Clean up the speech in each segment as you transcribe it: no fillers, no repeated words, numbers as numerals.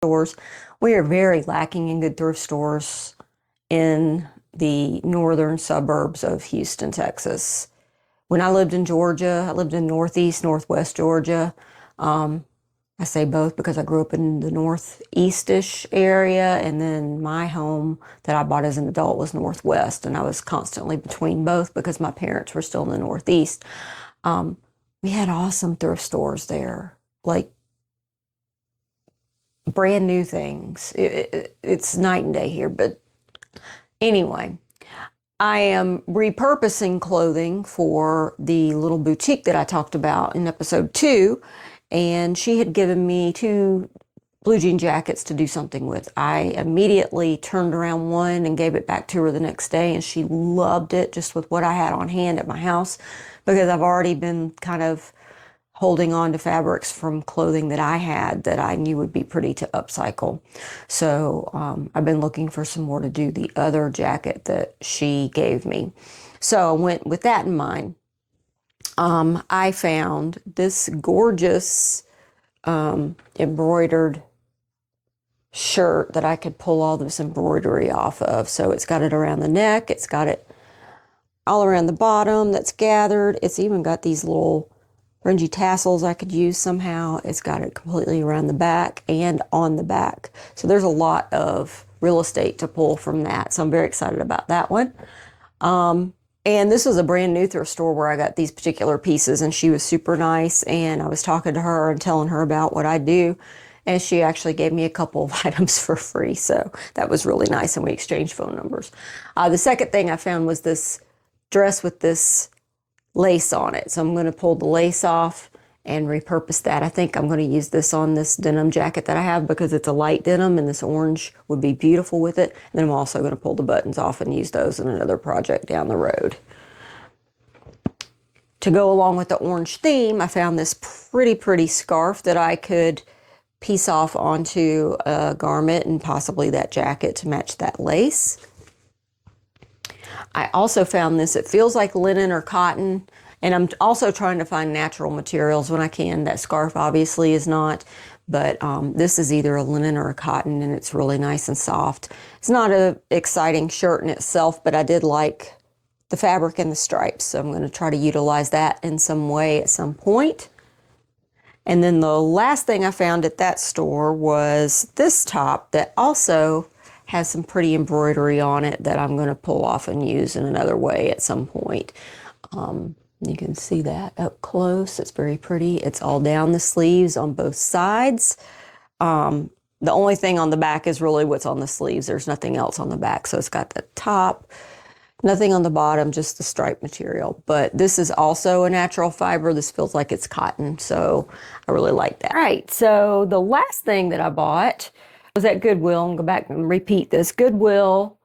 stores. We are very lacking in good thrift stores in the northern suburbs of Houston, Texas. When I lived in Georgia, I lived in northeast, northwest Georgia. Um, I say both because I grew up in the northeast-ish area, and then my home that I bought as an adult was northwest, and I was constantly between both because my parents were still in the northeast. Um, we had awesome thrift stores there, like brand new things. It's night and day here, but anyway, I am repurposing clothing for the little boutique that I talked about in episode 2, and she had given me 2 blue jean jackets to do something with. I immediately turned around one and gave it back to her the next day, and she loved it just with what I had on hand at my house because I've already been kind of holding on to fabrics from clothing that I had that I knew would be pretty to upcycle. So I've been looking for some more to do the other jacket that she gave me. So I went with that in mind. I found this gorgeous embroidered shirt that I could pull all this embroidery off of. So it's got it around the neck, it's got it all around the bottom that's gathered. It's even got these little fringy tassels I could use somehow. It's got it completely around the back and on the back. So there's a lot of real estate to pull from that. So I'm very excited about that one. And this was a brand new thrift store where I got these particular pieces, and she was super nice. And I was talking to her and telling her about what I do. And she actually gave me a couple of items for free. So that was really nice. And we exchanged phone numbers. The second thing I found was this dress with this lace on it. So I'm going to pull the lace off and repurpose that. I think I'm going to use this on this denim jacket that I have because it's a light denim and this orange would be beautiful with it. And then I'm also going to pull the buttons off and use those in another project down the road. To go along with the orange theme, I found this pretty scarf that I could piece off onto a garment and possibly that jacket to match that lace. I also found this, it feels like linen or cotton, and I'm also trying to find natural materials when I can. That scarf obviously is not, but this is either a linen or a cotton, and it's really nice and soft. It's not an exciting shirt in itself, but I did like the fabric and the stripes, so I'm going to try to utilize that in some way at some point. And then the last thing I found at that store was this top that also has some pretty embroidery on it that I'm going to pull off and use in another way at some point. You can see that up close. It's very pretty. It's all down the sleeves on both sides. The only thing on the back is really what's on the sleeves. There's nothing else on the back. So it's got the top, nothing on the bottom, just the stripe material. But this is also a natural fiber. This feels like it's cotton. So I really like that. All right. So the last thing that I bought was at Goodwill, and go back and repeat this. Goodwill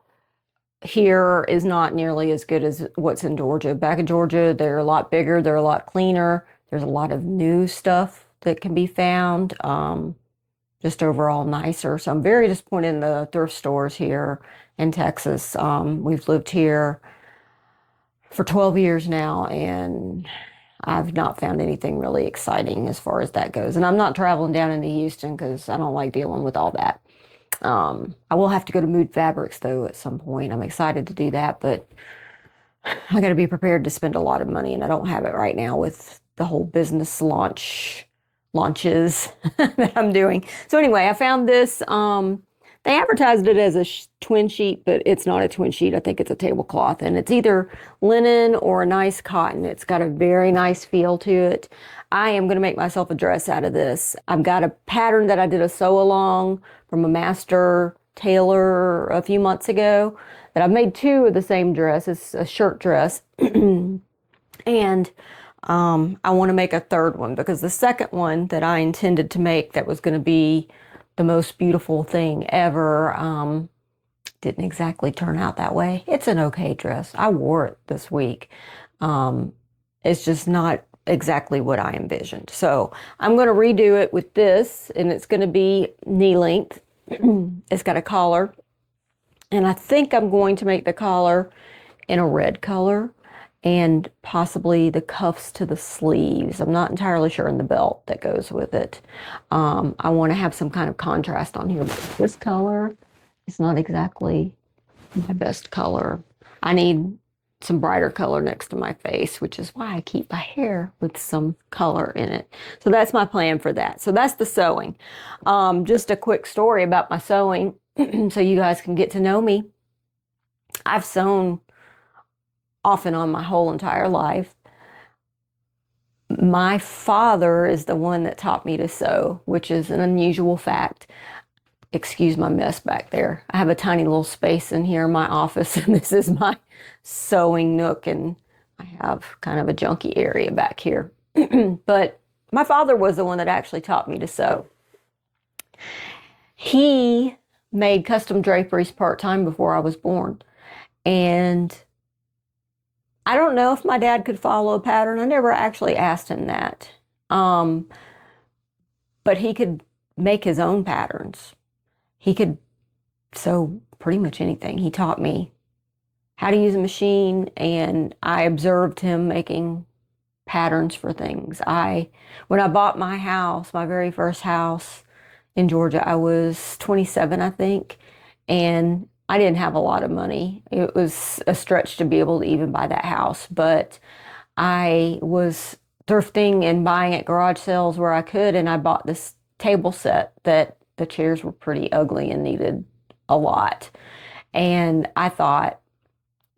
here is not nearly as good as what's in Georgia. Back in Georgia, they're a lot bigger, they're a lot cleaner. There's a lot of new stuff that can be found, just overall nicer. So I'm very disappointed in the thrift stores here in Texas. We've lived here for 12 years now, and I've not found anything really exciting as far as that goes. And I'm not traveling down into Houston because I don't like dealing with all that. I will have to go to Mood Fabrics though at some point. I'm excited to do that, but I got to be prepared to spend a lot of money, and I don't have it right now with the whole business launches that I'm doing. So anyway, I found this. They advertised it as a twin sheet, but it's not a twin sheet. I think it's a tablecloth, and it's either linen or a nice cotton. It's got a very nice feel to it. I am going to make myself a dress out of this. I've got a pattern that I did a sew along from a master tailor a few months ago that I've made 2 of the same dress. It's a shirt dress. And I want to make a third one because the second one that I intended to make that was going to be the most beautiful thing ever didn't exactly turn out that way. It's an okay dress. I wore it this week. It's just not exactly what I envisioned. So I'm going to redo it with this, and it's going to be knee length. It's got a collar, and I think I'm going to make the collar in a red color. and possibly the cuffs to the sleeves. I'm not entirely sure in the belt that goes with it. I want to have some kind of contrast on here, but this color is not exactly my best color. I need some brighter color next to my face, which is why I keep my hair with some color in it. So that's my plan for that. So that's the sewing. Just a quick story about my sewing so you guys can get to know me. I've sewn off and on my whole entire life. My father is the one that taught me to sew, which is an unusual fact. Excuse my mess back there. I have a tiny little space in here in my office, and this is my sewing nook, and I have kind of a junky area back here. But my father was the one that actually taught me to sew. He made custom draperies part-time before I was born. And I don't know if my dad could follow a pattern. I never actually asked him that. But he could make his own patterns. He could sew pretty much anything. He taught me how to use a machine, and I observed him making patterns for things. When I bought my house, my very first house in Georgia, I was 27, I think, and I didn't have a lot of money. It was a stretch to be able to even buy that house, but I was thrifting and buying at garage sales where I could, and I bought this table set that the chairs were pretty ugly and needed a lot. And I thought,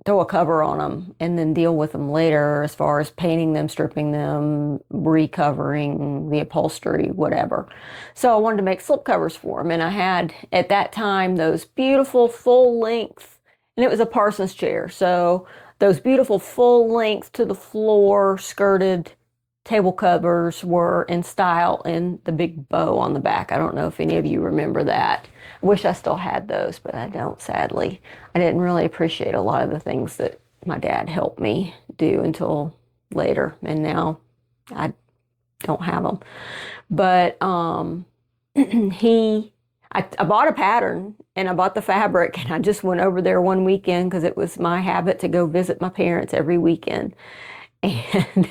throw a cover on them and then deal with them later as far as painting them, stripping them, recovering the upholstery, whatever. So I wanted to make slip covers for them. And I had, at that time, those beautiful full length, and it was a Parsons chair. So those beautiful full length to the floor skirted table covers were in style, and the big bow on the back. I don't know if any of you remember that. I wish I still had those, but I don't, sadly. I didn't really appreciate a lot of the things that my dad helped me do until later, and now I don't have them. But I bought a pattern, and I bought the fabric, and I just went over there one weekend because it was my habit to go visit my parents every weekend. And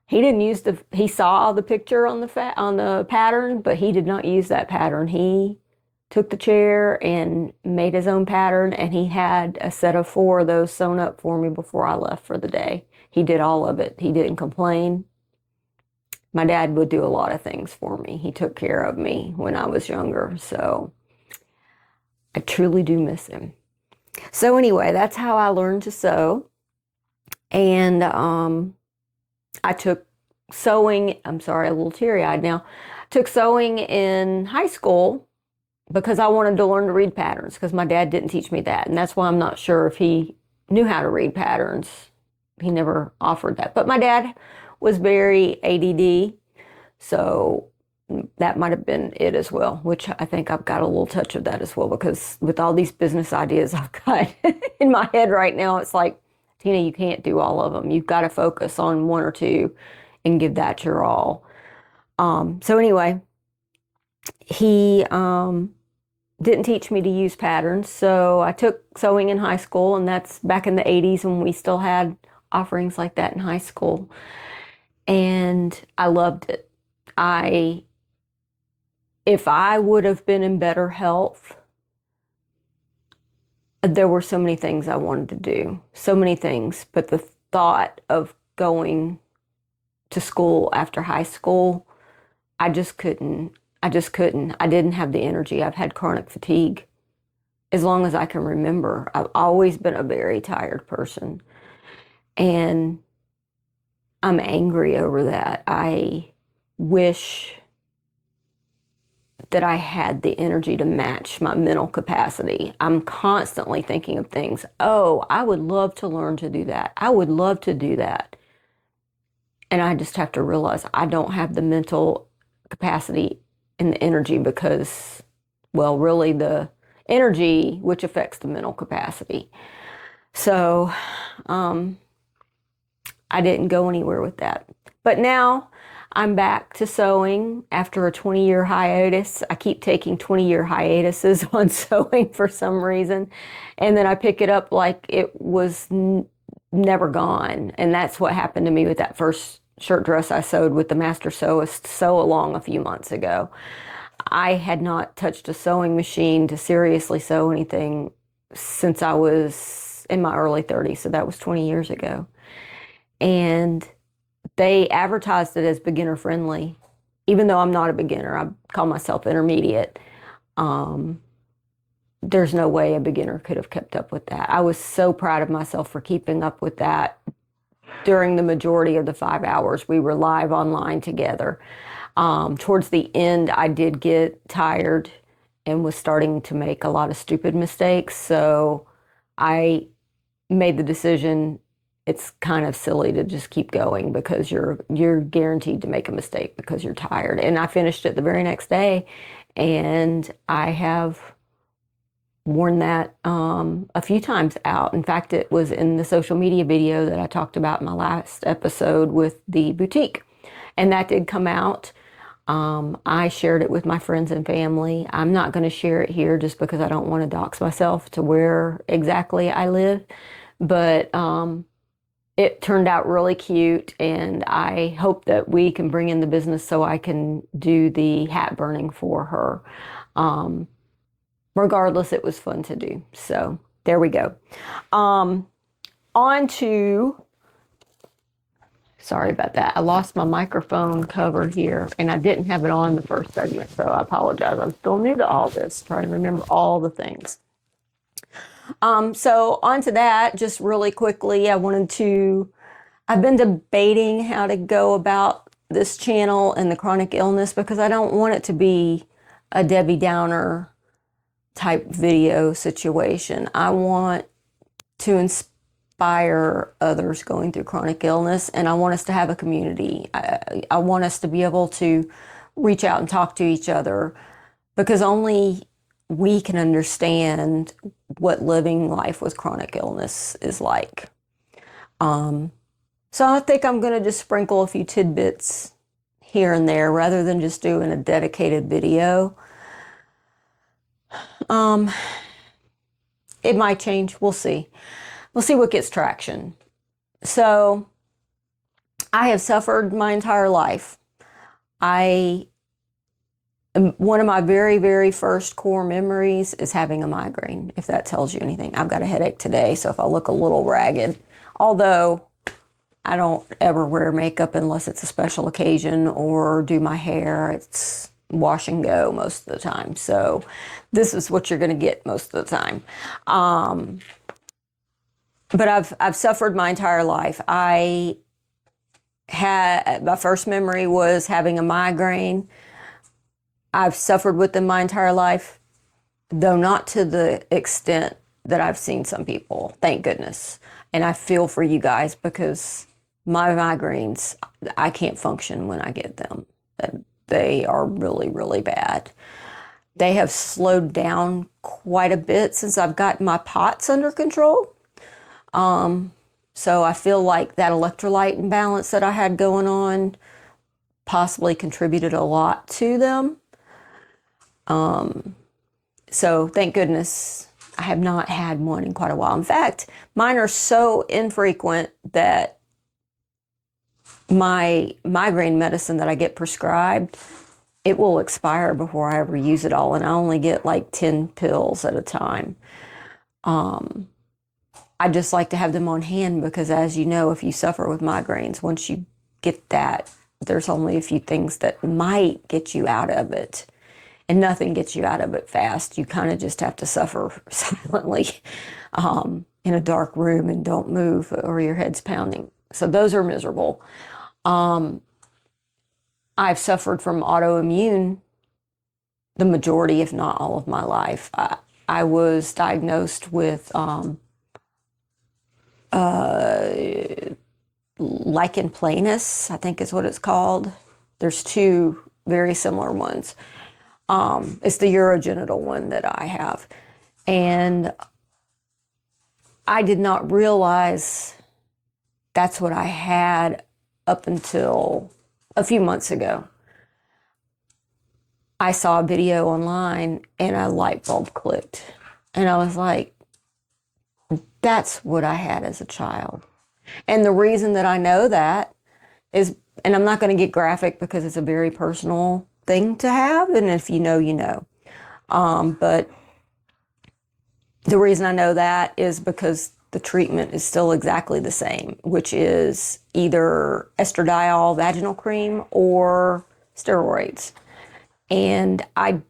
he didn't use he saw the picture on the pattern, but he did not use that pattern. He took the chair and made his own pattern, and he had a set of 4 of those sewn up for me before I left for the day. He did all of it. He didn't complain. My dad would do a lot of things for me. He took care of me when I was younger, so I truly do miss him. So anyway, that's how I learned to sew. And I took sewing, I'm sorry, a little teary-eyed now, took sewing in high school because I wanted to learn to read patterns, because my dad didn't teach me that. And that's why I'm not sure if he knew how to read patterns. He never offered that. But my dad was very ADD, so that might have been it as well, which I think I've got a little touch of that as well, because with all these business ideas I've got in my head right now, it's like, Tina, you can't do all of them. You've got to focus on 1 or 2 and give that your all. So anyway, he didn't teach me to use patterns. So I took sewing in high school, and that's back in the 80s when we still had offerings like that in high school. And I loved it. If I would have been in better health, there were so many things I wanted to do, so many things, but the thought of going to school after high school, I just couldn't. I didn't have the energy. I've had chronic fatigue as long as I can remember. I've always been a very tired person, and I'm angry over that. I wish that I had the energy to match my mental capacity. I'm constantly thinking of things. Oh, I would love to learn to do that. I would love to do that. And I just have to realize I don't have the mental capacity and the energy because, well, really the energy which affects the mental capacity. So I didn't go anywhere with that. But now I'm back to sewing after a 20-year hiatus. I keep taking 20-year hiatuses on sewing for some reason. And then I pick it up like it was never gone. And that's what happened to me with that first shirt dress I sewed with the master sewist sew along a few months ago. I had not touched a sewing machine to seriously sew anything since I was in my early 30s. So that was 20 years ago. And they advertised it as beginner friendly, even though I'm not a beginner. I call myself intermediate. There's no way a beginner could have kept up with that. I was so proud of myself for keeping up with that during the majority of the 5 hours we were live online together. Towards the end, I did get tired and was starting to make a lot of stupid mistakes. So I made the decision, it's kind of silly to just keep going because you're guaranteed to make a mistake because you're tired. And I finished it the very next day, and I have worn that a few times out. In fact, it was in the social media video that I talked about in my last episode with the boutique, and that did come out. I shared it with my friends and family. I'm not going to share it here just because I don't want to dox myself to where exactly I live, but it turned out really cute, and I hope that we can bring in the business so I can do the hat burning for her. Regardless, it was fun to do. So there we go. On to, sorry about that. I lost my microphone cover here, and I didn't have it on the first segment, so I apologize. I'm still new to all this, trying to remember all the things. So on to that, just really quickly, I've been debating how to go about this channel and the chronic illness, because I don't want it to be a Debbie Downer type video situation. I want to inspire others going through chronic illness, and I want us to have a community. I want us to be able to reach out and talk to each other, because only we can understand what living life with chronic illness is like. So I think I'm going to just sprinkle a few tidbits here and there rather than just doing a dedicated video. It might change. We'll see. We'll see what gets traction. So I have suffered my entire life. One of my very, very first core memories is having a migraine, if that tells you anything. I've got a headache today, so if I look a little ragged, although I don't ever wear makeup unless it's a special occasion or do my hair, it's wash and go most of the time. So this is what you're going to get most of the time. But I've suffered my entire life. My first memory was having a migraine. I've suffered with them my entire life, though not to the extent that I've seen some people, thank goodness. And I feel for you guys, because my migraines, I can't function when I get them. They are really, really bad. They have slowed down quite a bit since I've gotten my POTS under control. So I feel like that electrolyte imbalance that I had going on possibly contributed a lot to them. So thank goodness I have not had one in quite a while. In fact, mine are so infrequent that my migraine medicine that I get prescribed, it will expire before I ever use it all. And I only get like 10 pills at a time. I just like to have them on hand, because as you know, if you suffer with migraines, once you get that, there's only a few things that might get you out of it. And nothing gets you out of it fast. You kind of just have to suffer silently in a dark room and don't move, or your head's pounding. So those are miserable. I've suffered from autoimmune the majority, if not all of my life. I was diagnosed with lichen planus, I think is what it's called. There's two very similar ones. It's the urogenital one that I have. And I did not realize that's what I had up until a few months ago. I saw a video online and a light bulb clicked. And I was like, that's what I had as a child. And the reason that I know that is, and I'm not going to get graphic because it's a very personal thing to have, and if you know, you know. But the reason I know that is because the treatment is still exactly the same, which is either estradiol vaginal cream or steroids. And I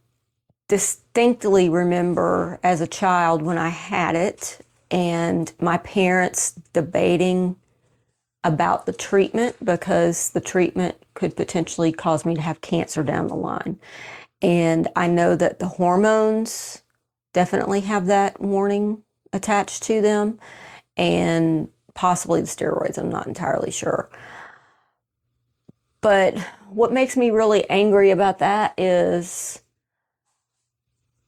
distinctly remember as a child when I had it and my parents debating about the treatment because the treatment could potentially cause me to have cancer down the line. And I know that the hormones definitely have that warning attached to them, and possibly the steroids. I'm not entirely sure. But what makes me really angry about that is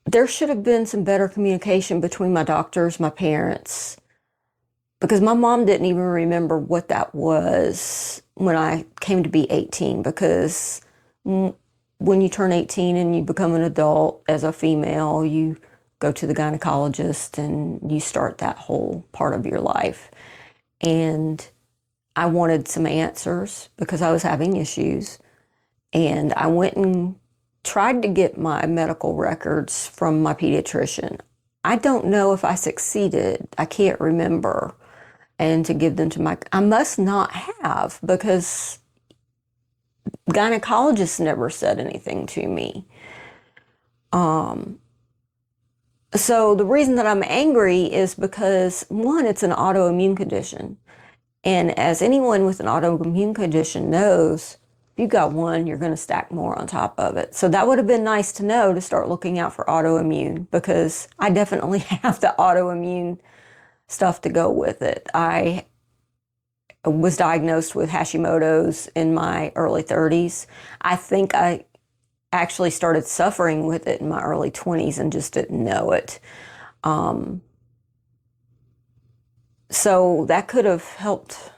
there should have been some better communication between my doctors, my parents, because my mom didn't even remember what that was when I came to be 18, because when you turn 18 and you become an adult as a female, you go to the gynecologist and you start that whole part of your life. And I wanted some answers because I was having issues. And I went and tried to get my medical records from my pediatrician. I don't know if I succeeded. I can't remember. And to give them to I must not have, because gynecologists never said anything to me. So the reason that I'm angry is because, one, it's an autoimmune condition. And as anyone with an autoimmune condition knows, if you got one, you're going to stack more on top of it. So that would have been nice to know, to start looking out for autoimmune, because I definitely have the autoimmune stuff to go with it. I was diagnosed with Hashimoto's in my early 30s. I think I actually started suffering with it in my early 20s and just didn't know it. So that could have helped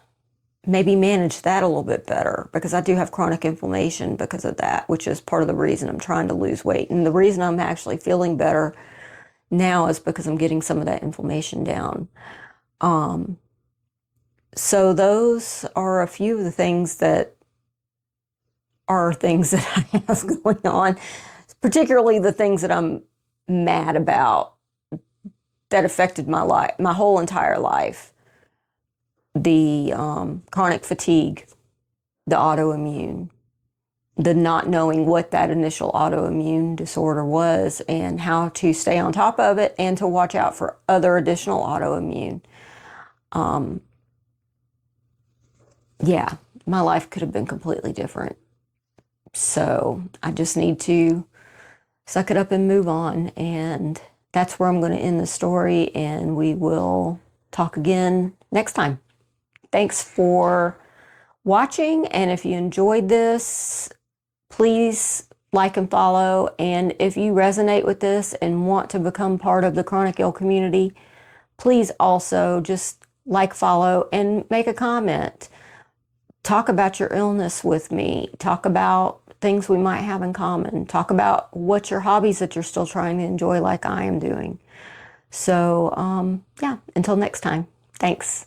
maybe manage that a little bit better, because I do have chronic inflammation because of that, which is part of the reason I'm trying to lose weight. And the reason I'm actually feeling better now is because I'm getting some of that inflammation down. So those are a few of the things that I have going on, particularly the things that I'm mad about that affected my life, my whole entire life. The chronic fatigue, the autoimmune, the not knowing what that initial autoimmune disorder was and how to stay on top of it and to watch out for other additional autoimmune. Yeah, my life could have been completely different. So I just need to suck it up and move on. And that's where I'm going to end the story, and we will talk again next time. Thanks for watching. And if you enjoyed this, please like and follow. And if you resonate with this and want to become part of the chronic ill community, please also just like, follow, and make a comment. Talk about your illness with me. Talk about things we might have in common. Talk about what's your hobbies that you're still trying to enjoy like I am doing. So, yeah, until next time, thanks.